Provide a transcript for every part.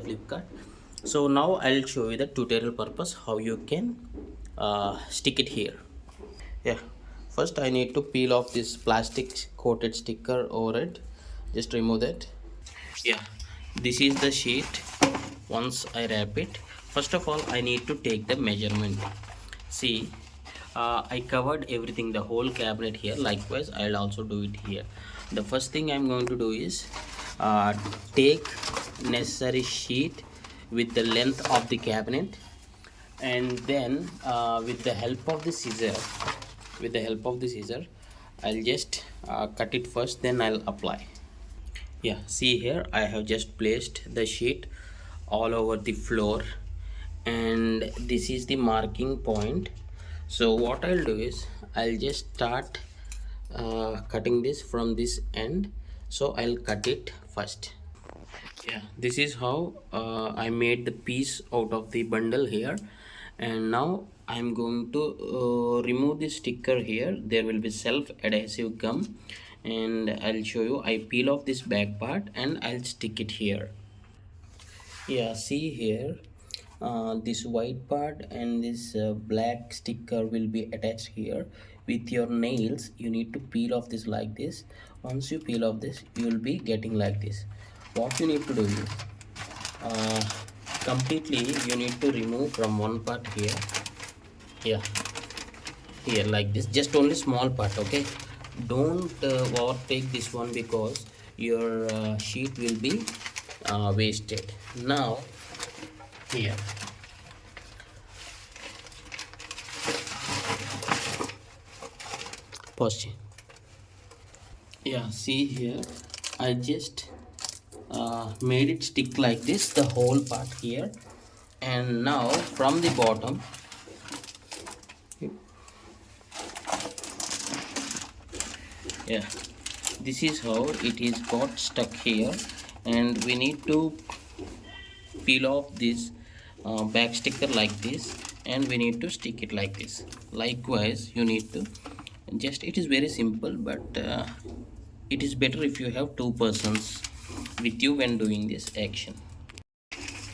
Flipkart. So now I'll show you the tutorial purpose how you can stick it here. Yeah, first I need to peel off this plastic coated sticker over it. Just remove that. Yeah, this is the sheet. Once I wrap it, first of all I need to take the measurement. See, I covered everything, the whole cabinet here. Likewise I'll also do it here. The first thing I'm going to do is take necessary sheet with the length of the cabinet, and then with the help of the scissor I'll just cut it first, then I'll apply. Yeah, see here I have just placed the sheet all over the floor, and this is the marking point. So what I'll do is I'll just start cutting this from this end. So I'll cut it first. Yeah, this is how I made the piece out of the bundle here. And now I'm going to remove the sticker here. There will be self adhesive gum, and I'll show you. I peel off this back part and I'll stick it here. Yeah, see here, this white part and this black sticker will be attached here. With your nails you need to peel off this like this. Once you peel off this, you will be getting like this. What you need to do is uh, completely you need to remove from one part here. Yeah, here like this, just only small part. Okay, don't overtake this one, because your sheet will be wasted. Now here, pause. Yeah, see here, I just made it stick like this, the whole part here. And now from the bottom, yeah, this is how it is got stuck here. And we need to peel off this back sticker like this, and we need to stick it like this. Likewise you need to just, it is very simple, but it is better if you have two persons with you when doing this action.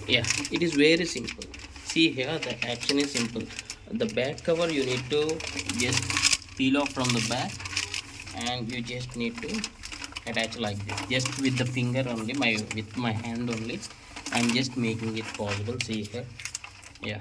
Yeah, it is very simple. See here, the action is simple. The back cover you need to just peel off from the back, and you just need to attach like this, just with the finger only, with my hand only. I'm just making it possible. See here. Yeah,